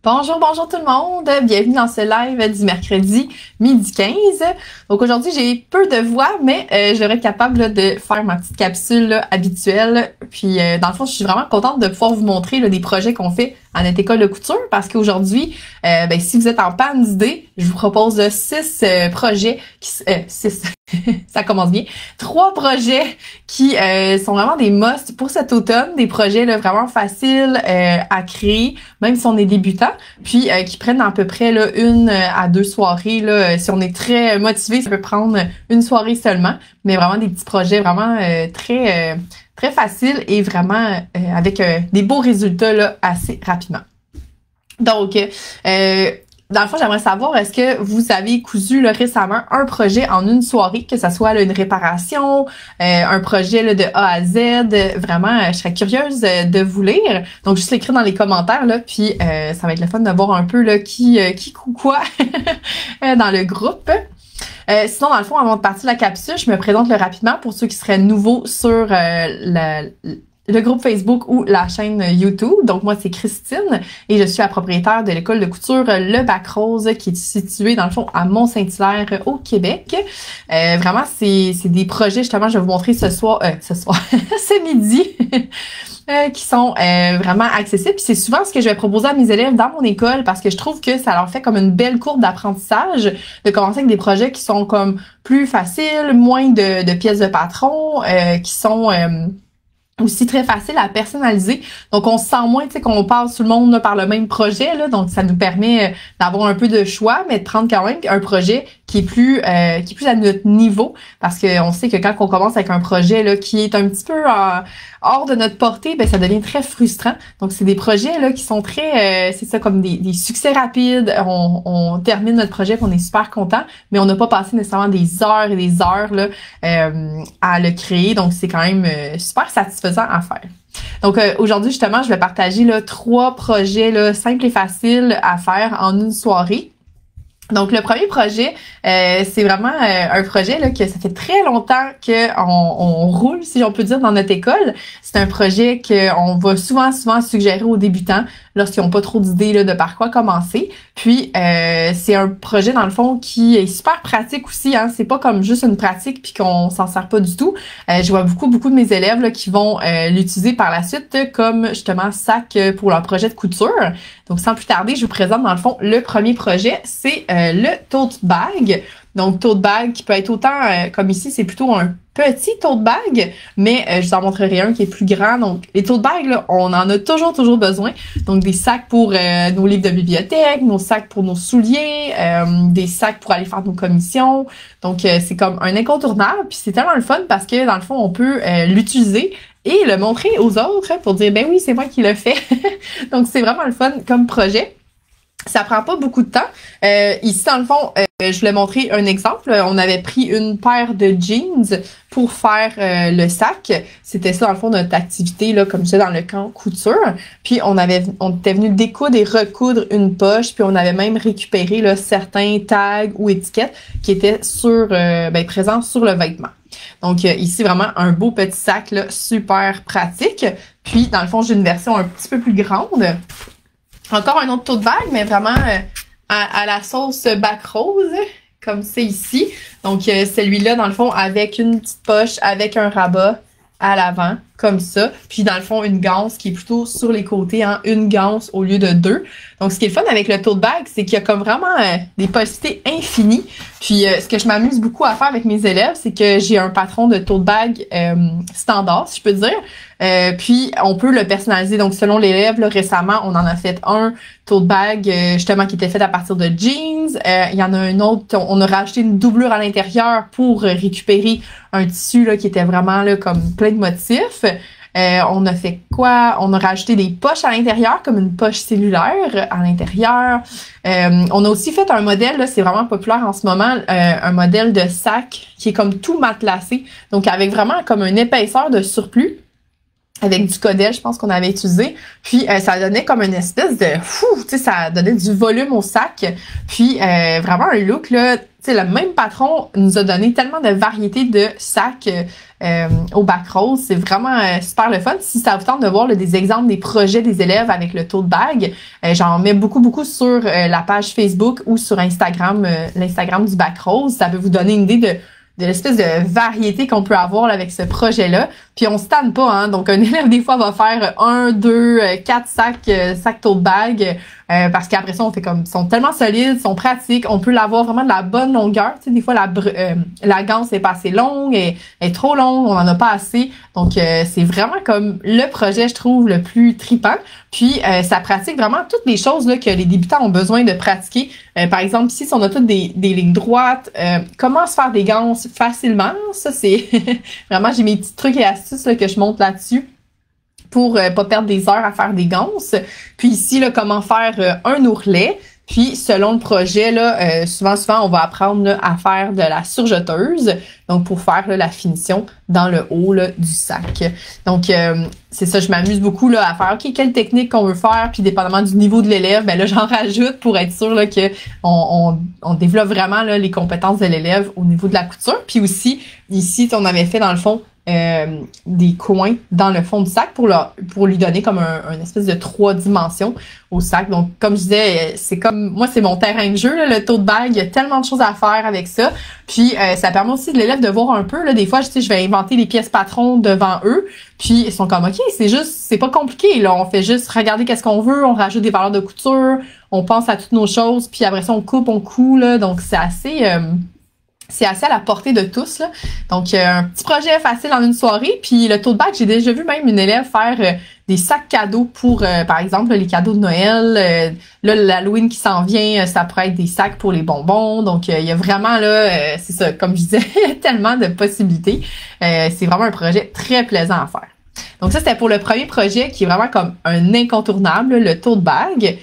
Bonjour, bonjour tout le monde. Bienvenue dans ce live du mercredi midi 15. Donc aujourd'hui, j'ai peu de voix, mais je devrais être capable là, de faire ma petite capsule là, habituelle. Puis dans le fond, je suis vraiment contente de pouvoir vous montrer là, des projets qu'on fait à notre école de couture parce qu'aujourd'hui, si vous êtes en panne d'idées, je vous propose 6 projets qui 6 ça commence bien. 3 projets qui sont vraiment des musts pour cet automne, des projets là, vraiment faciles à créer, même si on est débutant, puis qui prennent à peu près là, 1 à 2 soirées. Là, si on est très motivé, ça peut prendre une soirée seulement, mais vraiment des petits projets vraiment très faciles et vraiment avec des beaux résultats là, assez rapidement. Donc, dans le fond, j'aimerais savoir, est-ce que vous avez cousu là, récemment un projet en une soirée, que ça soit là, une réparation, un projet là, de A à Z? Vraiment, je serais curieuse de vous lire. Donc, juste l'écrire dans les commentaires, là, puis ça va être le fun de voir un peu là, qui coud quoi dans le groupe. Sinon, dans le fond, avant de partir de la capsule, je me présente là, rapidement pour ceux qui seraient nouveaux sur le groupe Facebook ou la chaîne YouTube. Donc, moi, c'est Christine et je suis la propriétaire de l'école de couture Le Bac Rose qui est située, dans le fond, à Mont-Saint-Hilaire au Québec. Vraiment, c'est des projets, justement, je vais vous montrer ce soir, ce midi, qui sont vraiment accessibles. Puis c'est souvent ce que je vais proposer à mes élèves dans mon école parce que je trouve que ça leur fait comme une belle courbe d'apprentissage de commencer avec des projets qui sont comme plus faciles, moins de pièces de patron, qui sont aussi très facile à personnaliser. Donc, on se sent moins, tu sais, qu'on passe tout le monde là, par le même projet. Là, donc, ça nous permet d'avoir un peu de choix, mais de prendre quand même un projet qui est plus à notre niveau. Parce qu'on sait que quand on commence avec un projet là, qui est un petit peu hors de notre portée, ben ça devient très frustrant. Donc, c'est des projets là qui sont très, c'est ça, comme des succès rapides. On termine notre projet, puis on est super content, mais on n'a pas passé nécessairement des heures et des heures là, à le créer. Donc, c'est quand même super satisfaisant à faire. Donc aujourd'hui justement, je vais partager là 3 projets là simples et faciles à faire en une soirée. Donc le premier projet, c'est vraiment un projet là que ça fait très longtemps que on roule, si on peut dire, dans notre école. C'est un projet qu'on va souvent suggérer aux débutants lorsqu'ils n'ont pas trop d'idées là, de par quoi commencer. Puis c'est un projet dans le fond qui est super pratique aussi. Hein. C'est pas comme juste une pratique puis qu'on s'en sert pas du tout. Je vois beaucoup de mes élèves là, qui vont l'utiliser par la suite comme justement sac pour leur projet de couture. Donc sans plus tarder, je vous présente dans le fond le premier projet, c'est le tote bag. Donc tote bag qui peut être autant comme ici, c'est plutôt un petit tote bag, mais je vous en montrerai un qui est plus grand. Donc les tote bags là, on en a toujours besoin. Donc des sacs pour nos livres de bibliothèque, nos sacs pour nos souliers, des sacs pour aller faire nos commissions. Donc c'est comme un incontournable, puis c'est tellement le fun parce que dans le fond on peut l'utiliser et le montrer aux autres pour dire ben oui, c'est moi qui le fais. Donc c'est vraiment le fun comme projet. Ça prend pas beaucoup de temps. Ici, dans le fond, je voulais montrer un exemple. On avait pris une paire de jeans pour faire le sac. C'était ça, dans le fond, notre activité, là, comme ça, dans le camp couture. Puis, on était venu découdre et recoudre une poche. Puis, on avait même récupéré là, certains tags ou étiquettes qui étaient présents sur le vêtement. Donc, ici, vraiment, un beau petit sac, là, super pratique. Puis, dans le fond, j'ai une version un petit peu plus grande. Encore un autre tote bag, mais vraiment à la sauce Bac Rose, comme c'est ici. Donc, celui-là, dans le fond, avec une petite poche, avec un rabat à l'avant, comme ça. Puis, dans le fond, une ganse qui est plutôt sur les côtés, hein, une ganse au lieu de 2. Donc, ce qui est le fun avec le tote bag, c'est qu'il y a comme vraiment des possibilités infinies. Puis, ce que je m'amuse beaucoup à faire avec mes élèves, c'est que j'ai un patron de tote bag standard, si je peux dire. Puis, on peut le personnaliser. Donc, selon l'élève, là, récemment, on en a fait un tote bag, justement, qui était fait à partir de jeans. Il y en a un autre, on a rajouté une doublure à l'intérieur pour récupérer un tissu là qui était vraiment là comme plein de motifs. On a fait quoi? On a rajouté des poches à l'intérieur, comme une poche cellulaire à l'intérieur. On a aussi fait un modèle, là, c'est vraiment populaire en ce moment, un modèle de sac qui est comme tout matelassé. Donc, avec vraiment comme une épaisseur de surplus. avec du codel, je pense qu'on avait utilisé. Puis ça donnait comme une espèce de tu sais, ça donnait du volume au sac. Puis vraiment un look là, tu sais, le même patron nous a donné tellement de variétés de sacs au bac rose. C'est vraiment super le fun. Si ça vous tente de voir là, des exemples des projets des élèves avec le tote bag, j'en mets beaucoup sur la page Facebook ou sur Instagram, l'Instagram du bac rose. Ça peut vous donner une idée de l'espèce de variété qu'on peut avoir là, avec ce projet-là. Puis on se tanne pas, hein. Donc un élève, des fois, va faire 1, 2, 4 sacs tote bag. Parce qu'après ça, on fait comme, ils sont tellement solides, ils sont pratiques, on peut l'avoir vraiment de la bonne longueur. Tu sais, des fois, la ganse est pas assez longue, elle est trop longue, on en a pas assez. Donc, c'est vraiment comme le projet, je trouve, le plus tripant. Puis, ça pratique vraiment toutes les choses là, que les débutants ont besoin de pratiquer. Par exemple, ici, si on a toutes des lignes droites, comment se faire des ganses facilement, ça, c'est vraiment, j'ai mes petits trucs et astuces là, que je montre là-dessus pour pas perdre des heures à faire des ganses. Puis ici, là, comment faire un ourlet. Puis, selon le projet, là, souvent, on va apprendre là, à faire de la surjeteuse. Donc, pour faire là, la finition dans le haut là, du sac. Donc, c'est ça, je m'amuse beaucoup là, à faire, OK, quelle technique qu'on veut faire. Puis, dépendamment du niveau de l'élève, ben là, j'en rajoute pour être sûr là, que on développe vraiment là, les compétences de l'élève au niveau de la couture. Puis aussi, ici, on avait fait dans le fond des coins dans le fond du sac pour lui donner comme un espèce de 3 dimensions au sac. Donc, comme je disais, c'est comme, moi, c'est mon terrain de jeu, là, le tote bag. Il y a tellement de choses à faire avec ça. Puis, ça permet aussi de l'élève de voir un peu, là, des fois, je vais inventer les pièces patrons devant eux. Puis, ils sont comme, OK, c'est pas compliqué, là. On fait juste regarder qu'est-ce qu'on veut, on rajoute des valeurs de couture, on pense à toutes nos choses, puis après ça, on coupe, on coud, là. Donc, c'est assez à la portée de tous, là. Donc, un petit projet facile en une soirée. Puis, le tote bag, j'ai déjà vu même une élève faire des sacs cadeaux pour, par exemple, là, les cadeaux de Noël. Là, l'Halloween qui s'en vient, ça pourrait être des sacs pour les bonbons. Donc, il y a vraiment, là, c'est ça, comme je disais, il y a tellement de possibilités. C'est vraiment un projet très plaisant à faire. Donc ça, c'était pour le premier projet qui est vraiment comme un incontournable, le tote bag.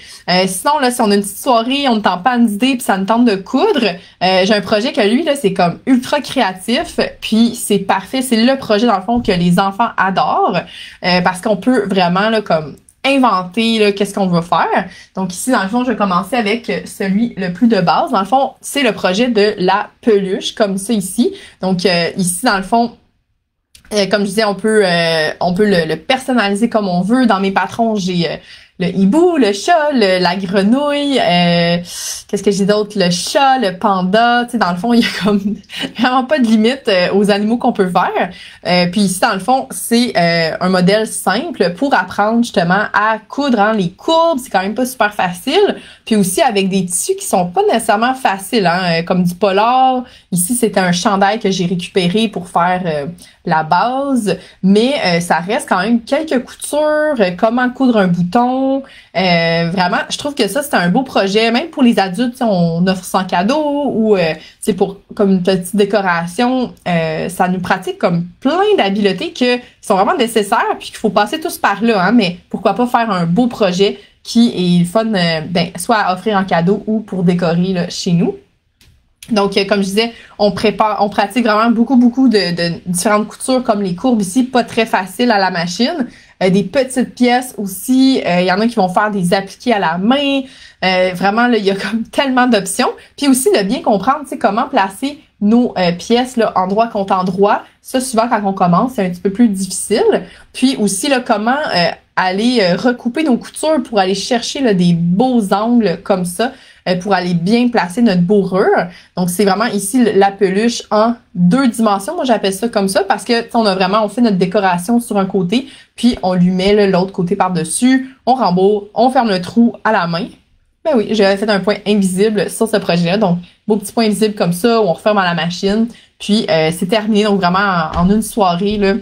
Sinon, là, si on a une petite soirée, on ne tente pas d'idée puis ça nous tente de coudre, j'ai un projet que lui, là, c'est comme ultra créatif, puis c'est parfait. C'est le projet, dans le fond, que les enfants adorent, parce qu'on peut vraiment, là, comme inventer là, qu'est-ce qu'on veut faire. Donc ici, dans le fond, je vais commencer avec celui le plus de base. Dans le fond, c'est le projet de la peluche, comme ça ici. Donc ici, dans le fond, comme je disais, on peut le personnaliser comme on veut. Dans mes patrons, j'ai le hibou, le chat, la grenouille, qu'est-ce que j'ai d'autre? Le chat, le panda. Tu sais, dans le fond, il y a comme vraiment pas de limite aux animaux qu'on peut faire. Puis ici, dans le fond, c'est un modèle simple pour apprendre justement à coudre. Hein. Les courbes, c'est quand même pas super facile. Puis aussi avec des tissus qui sont pas nécessairement faciles, hein, comme du polar. Ici, c'était un chandail que j'ai récupéré pour faire la base, mais ça reste quand même quelques coutures, comment coudre un bouton. Vraiment, je trouve que ça, c'est un beau projet. Même pour les adultes, on offre ça en cadeau ou c'est pour comme une petite décoration. Ça nous pratique comme plein d'habiletés qui sont vraiment nécessaires puis qu'il faut passer tous par là. Hein, mais pourquoi pas faire un beau projet qui est fun, soit à offrir en cadeau ou pour décorer là, chez nous. Donc, comme je disais, on pratique vraiment beaucoup de différentes coutures comme les courbes ici, pas très faciles à la machine. Des petites pièces aussi, il y en a qui vont faire des appliqués à la main. Vraiment, là, il y a comme tellement d'options. Puis aussi de bien comprendre, tu sais, comment placer nos pièces là, endroit contre endroit. Ça, souvent, quand on commence, c'est un petit peu plus difficile. Puis aussi, là, comment aller recouper nos coutures pour aller chercher là, des beaux angles comme ça, pour aller bien placer notre bourrure. Donc, c'est vraiment ici la peluche en 2 dimensions. Moi, j'appelle ça comme ça parce que on fait notre décoration sur un côté, puis on lui met l'autre côté par-dessus, on rembourre, on ferme le trou à la main. Ben oui, j'avais fait un point invisible sur ce projet-là. Donc, beau petit point invisible comme ça, où on referme à la machine. Puis, c'est terminé. Donc, vraiment, en une soirée, là,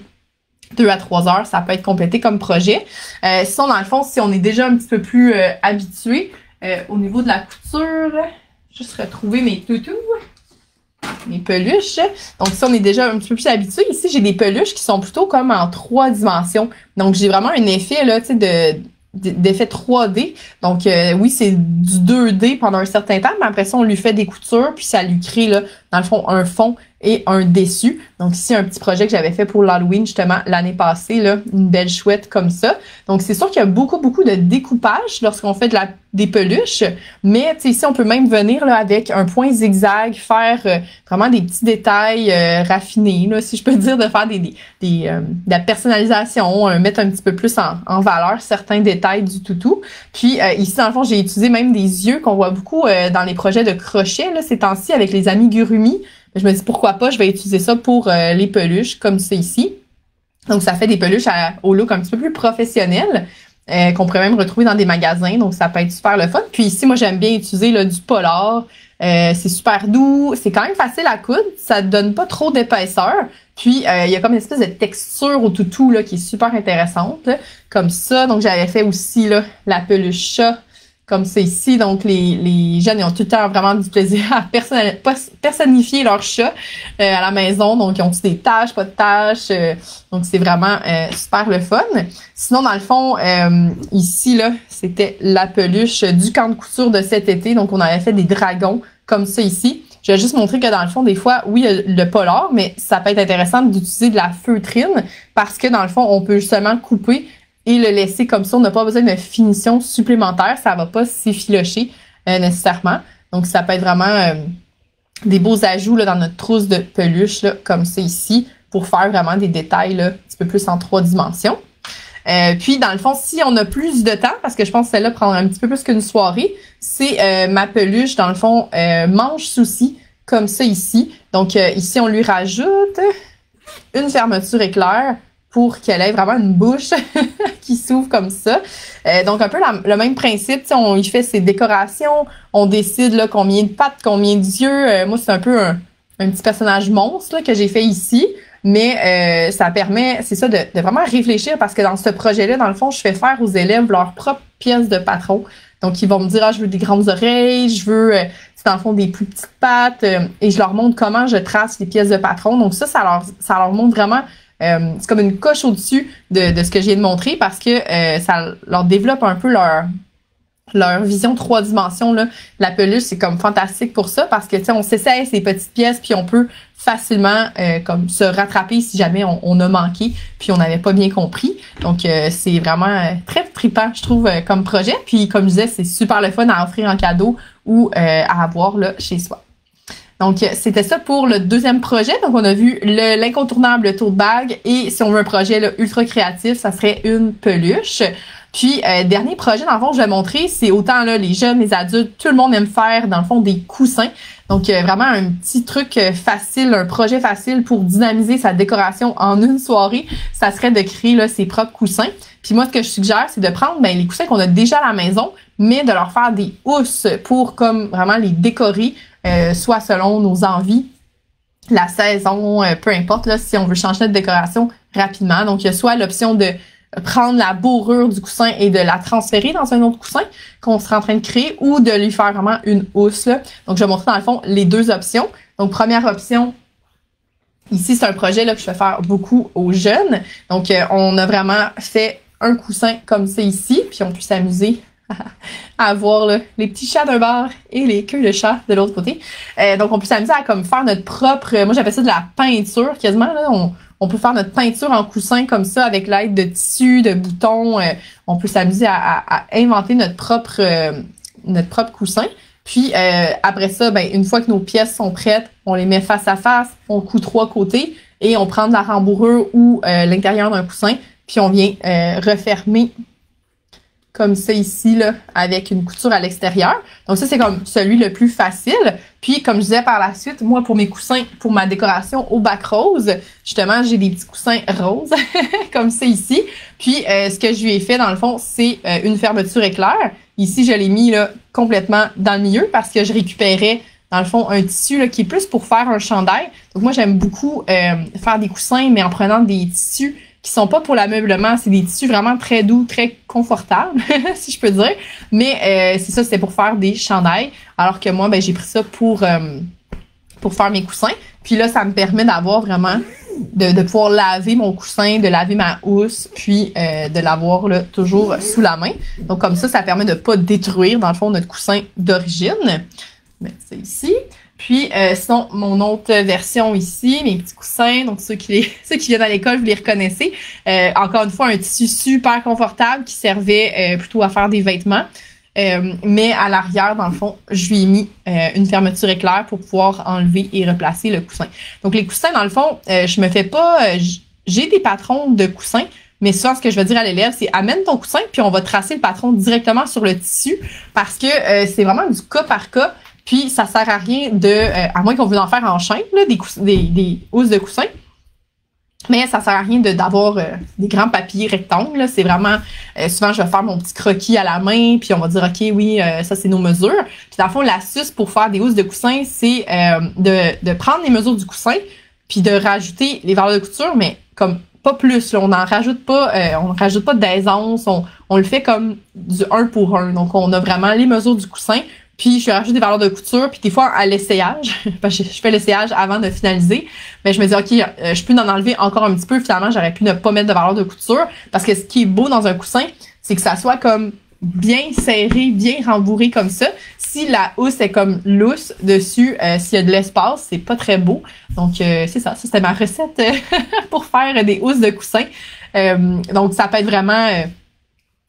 2 à 3 heures, ça peut être complété comme projet. Sinon, dans le fond, si on est déjà un petit peu plus habitué, au niveau de la couture, juste retrouver mes toutous, mes peluches. Donc, si on est déjà un petit peu plus habitué, ici, j'ai des peluches qui sont plutôt comme en 3 dimensions. Donc, j'ai vraiment un effet, là, tu sais, d'effet 3D. Donc, oui, c'est du 2D pendant un certain temps, mais après ça, on lui fait des coutures, puis ça lui crée, là, dans le fond, un fond et un dessus. Donc ici, un petit projet que j'avais fait pour l'Halloween, justement, l'année passée, là, une belle chouette comme ça. Donc c'est sûr qu'il y a beaucoup de découpage lorsqu'on fait des peluches, mais tu sais, ici, on peut même venir là, avec un point zigzag, faire vraiment des petits détails raffinés, là, si je peux dire, de faire de la personnalisation, mettre un petit peu plus en valeur certains détails du toutou. Puis ici, dans le fond, j'ai utilisé même des yeux qu'on voit beaucoup dans les projets de crochet là, ces temps-ci avec les amigurumi. Je me dis pourquoi pas, je vais utiliser ça pour les peluches comme ça ici. Donc ça fait des peluches au look un petit peu plus professionnel qu'on pourrait même retrouver dans des magasins. Donc ça peut être super le fun. Puis ici, moi j'aime bien utiliser là, du polar. C'est super doux, c'est quand même facile à coudre, ça donne pas trop d'épaisseur. Puis il y a comme une espèce de texture au toutou là qui est super intéressante, là, comme ça. Donc j'avais fait aussi là la peluche chat comme ça ici. Donc les jeunes ils ont tout le temps vraiment du plaisir à personnifier leur chat à la maison. Donc ils ont des tâches, pas de tâches. Donc c'est vraiment super le fun. Sinon dans le fond ici là c'était la peluche du camp de couture de cet été. Donc on avait fait des dragons comme ça ici. Je vais juste montrer que dans le fond, des fois, oui, il y a le polar, mais ça peut être intéressant d'utiliser de la feutrine parce que dans le fond, on peut justement couper et le laisser comme ça. On n'a pas besoin de finition supplémentaire. Ça va pas s'effilocher nécessairement. Donc, ça peut être vraiment des beaux ajouts là, dans notre trousse de peluche, là, comme ça ici, pour faire vraiment des détails là, un petit peu plus en 3 dimensions. Puis, dans le fond, si on a plus de temps, parce que je pense que celle-là prendra un petit peu plus qu'une soirée, c'est ma peluche, dans le fond, manche souci, comme ça ici. Donc, ici, on lui rajoute une fermeture éclair pour qu'elle ait vraiment une bouche qui s'ouvre comme ça. Donc, un peu le même principe, on y fait ses décorations, on décide là, combien de pattes, combien d'yeux. Moi, c'est un peu un petit personnage monstre là, que j'ai fait ici. Mais ça permet, c'est ça, de vraiment réfléchir parce que dans ce projet-là, dans le fond, je fais faire aux élèves leur propre pièce de patron. Donc, ils vont me dire, je veux des grandes oreilles, je veux, dans le fond, des plus petites pattes. Et je leur montre comment je trace les pièces de patron. Donc, ça leur montre vraiment, c'est comme une coche au-dessus de ce que je viens de montrer parce que ça leur développe un peu leur vision 3 dimensions, là. La peluche, c'est comme fantastique pour ça parce que, tu sais, on s'essaie ces petites pièces puis on peut facilement comme se rattraper si jamais on a manqué puis on n'avait pas bien compris. Donc, c'est vraiment très trippant, je trouve, comme projet. Puis, comme je disais, c'est super le fun à offrir en cadeau ou à avoir là chez soi. Donc, c'était ça pour le deuxième projet. Donc, on a vu l'incontournable tote bag et si on veut un projet là, ultra créatif, ça serait une peluche. Puis, dernier projet, dans le fond, je vais montrer, c'est autant là les jeunes, les adultes, tout le monde aime faire, dans le fond, des coussins. Donc, vraiment un petit truc facile, un projet facile pour dynamiser sa décoration en une soirée, ça serait de créer là, ses propres coussins. Puis moi, ce que je suggère, c'est de prendre les coussins qu'on a déjà à la maison, mais de leur faire des housses pour comme vraiment les décorer, soit selon nos envies, la saison, peu importe, là, si on veut changer notre décoration rapidement. Donc, il y a soit l'option de prendre la bourrure du coussin et de la transférer dans un autre coussin qu'on sera en train de créer ou de lui faire vraiment une housse, là. Donc, je vais montrer dans le fond les deux options. Donc, première option, ici, c'est un projet là, que je vais faire beaucoup aux jeunes. Donc, on a vraiment fait un coussin comme ça ici, puis on peut s'amuser à avoir là, les petits chats d'un bord et les queues de chat de l'autre côté. Donc, on peut s'amuser à comme faire notre propre, moi j'appelle ça de la peinture quasiment, là, on peut faire notre peinture en coussin comme ça avec l'aide de tissus, de boutons. On peut s'amuser à inventer notre propre coussin. Puis après ça, une fois que nos pièces sont prêtes, on les met face à face, on coud 3 côtés et on prend de la rembourrure ou l'intérieur d'un coussin, puis on vient refermer comme ça ici, là, avec une couture à l'extérieur. Donc ça, c'est comme celui le plus facile. Puis, comme je disais par la suite, moi, pour mes coussins, pour ma décoration au bac rose, justement, j'ai des petits coussins roses, comme ça ici. Puis, ce que je lui ai fait, dans le fond, c'est une fermeture éclair. Ici, je l'ai mis là complètement dans le milieu parce que je récupérais, dans le fond, un tissu là, qui est plus pour faire un chandail. Donc, moi, j'aime beaucoup faire des coussins, mais en prenant des tissus qui sont pas pour l'ameublement, c'est des tissus vraiment très doux, très confortables, si je peux dire. Mais c'est ça, c'était pour faire des chandails. Alors que moi, j'ai pris ça pour faire mes coussins. Puis là, ça me permet d'avoir vraiment de pouvoir laver mon coussin, de laver ma housse, puis de l'avoir là toujours sous la main. Donc comme ça permet de pas détruire, dans le fond, notre coussin d'origine. Mais c'est ici. Puis sinon, mon autre version ici, mes petits coussins, donc ceux qui viennent à l'école, vous les reconnaissez. Encore une fois, un tissu super confortable qui servait plutôt à faire des vêtements. Mais à l'arrière, dans le fond, je lui ai mis une fermeture éclair pour pouvoir enlever et replacer le coussin. Donc les coussins, dans le fond, je me fais pas... j'ai des patrons de coussins, mais souvent, ce que je vais dire à l'élève, c'est amène ton coussin, puis on va tracer le patron directement sur le tissu parce que c'est vraiment du cas par cas. Puis ça sert à rien à moins qu'on veut en faire en chaîne, là, des housses de coussins. Mais ça sert à rien d'avoir des grands papiers rectangles. Là. C'est vraiment, souvent je vais faire mon petit croquis à la main, puis on va dire ok oui, ça c'est nos mesures. Puis dans le fond, l'astuce pour faire des housses de coussins, c'est de prendre les mesures du coussin, puis de rajouter les valeurs de couture, mais comme pas plus. Là, on ne rajoute pas d'aisance, on le fait comme du 1 pour 1. Donc on a vraiment les mesures du coussin. Puis je rajoute des valeurs de couture, puis des fois à l'essayage, parce que je fais l'essayage avant de finaliser, mais je me dis ok, je peux en enlever encore un petit peu, finalement j'aurais pu ne pas mettre de valeurs de couture, parce que ce qui est beau dans un coussin, c'est que ça soit comme bien serré, bien rembourré comme ça. Si la housse est comme lousse dessus, s'il y a de l'espace, c'est pas très beau. Donc c'est ça, c'était ma recette pour faire des housses de coussin. Donc ça peut être vraiment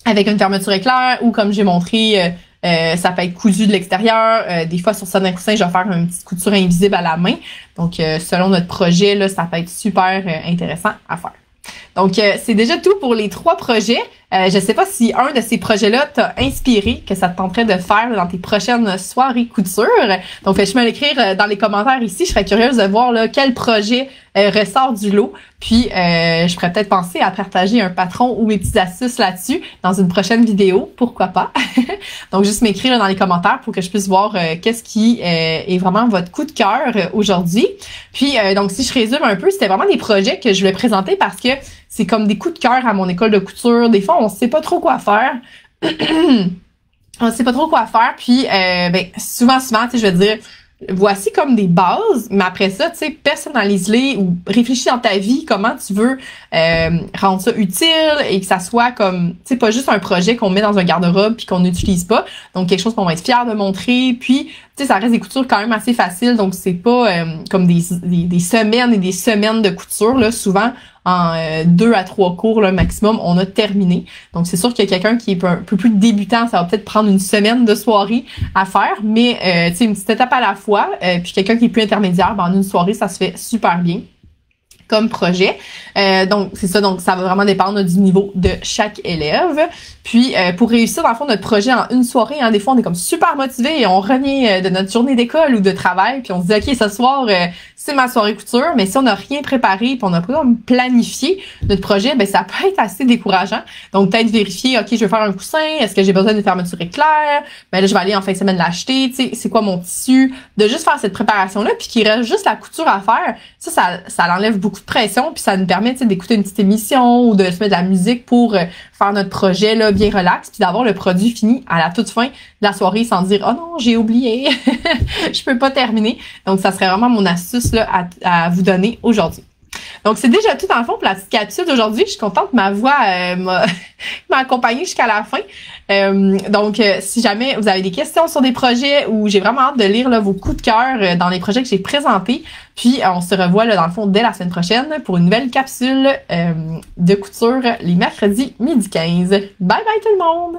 avec une fermeture éclair ou comme j'ai montré, ça peut être cousu de l'extérieur. Des fois, sur certains coussins, je vais faire une petite couture invisible à la main. Donc, selon notre projet, là, ça peut être super intéressant à faire. Donc, c'est déjà tout pour les 3 projets. Je sais pas si un de ces projets-là t'a inspiré, que ça te tenterait de faire dans tes prochaines soirées couture. Donc, fais-moi l'écrire dans les commentaires ici. Je serais curieuse de voir là, quel projet ressort du lot. Puis, je pourrais peut-être penser à partager un patron ou mes petites astuces là-dessus dans une prochaine vidéo. Pourquoi pas? Donc, juste m'écrire dans les commentaires pour que je puisse voir qu'est-ce qui est vraiment votre coup de cœur aujourd'hui. Puis, donc, si je résume un peu, c'était vraiment des projets que je voulais présenter parce que c'est comme des coups de cœur à mon école de couture. Des fois, on sait pas trop quoi faire. On sait pas trop quoi faire. Puis, souvent, tu sais, je vais dire, voici comme des bases, mais après ça, tu sais, personnalise-les ou réfléchis dans ta vie comment tu veux rendre ça utile et que ça soit comme, tu sais, pas juste un projet qu'on met dans un garde-robe puis qu'on n'utilise pas. Donc, quelque chose qu'on va être fier de montrer. Puis, tu sais, ça reste des coutures quand même assez faciles. Donc, c'est pas comme des semaines et des semaines de couture, là. Souvent, en 2 à 3 cours, là, maximum, on a terminé. Donc, c'est sûr qu'il y a quelqu'un qui est un peu plus débutant, ça va peut-être prendre une semaine de soirée à faire, mais, tu sais, une petite étape à la fois. Puis quelqu'un qui est plus intermédiaire, en une soirée, ça se fait super bien comme projet. Donc, c'est ça. Donc, ça va vraiment dépendre du niveau de chaque élève. Puis, pour réussir, dans le fond, notre projet en une soirée, des fois, on est comme super motivé et on revient de notre journée d'école ou de travail, puis on se dit, OK, ce soir, c'est ma soirée couture, mais si on n'a rien préparé puis on n'a pas comme planifié notre projet, ben ça peut être assez décourageant. Donc, peut-être vérifier, OK, je veux faire un coussin, est-ce que j'ai besoin d'une fermeture éclair? Ben là, je vais aller en fin de semaine l'acheter, tu sais, c'est quoi mon tissu? De juste faire cette préparation-là, puis qu'il reste juste la couture à faire, ça enlève beaucoup de pression, puis ça nous permet, tu sais, d'écouter une petite émission ou de se mettre de la musique pour faire notre projet, là, bien relax, puis d'avoir le produit fini à la toute fin de la soirée sans dire, oh non, j'ai oublié, je peux pas terminer. Donc, ça serait vraiment mon astuce, là, à vous donner aujourd'hui. Donc, c'est déjà tout dans le fond pour la petite capsule d'aujourd'hui. Je suis contente que ma voix m'a accompagnée jusqu'à la fin. Donc, si jamais vous avez des questions sur des projets ou j'ai vraiment hâte de lire là, vos coups de cœur dans les projets que j'ai présentés, puis on se revoit là, dans le fond dès la semaine prochaine pour une nouvelle capsule de couture les mercredis 12h15. Bye bye tout le monde!